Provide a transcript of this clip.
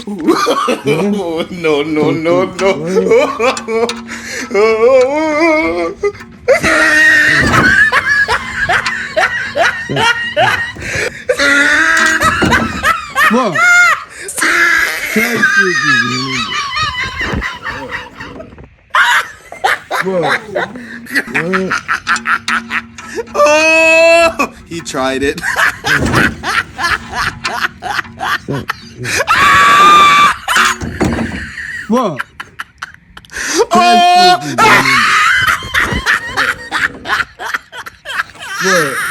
No, no, no, no. What? Try freaking. What? Oh, he tried it. What? Oh! What?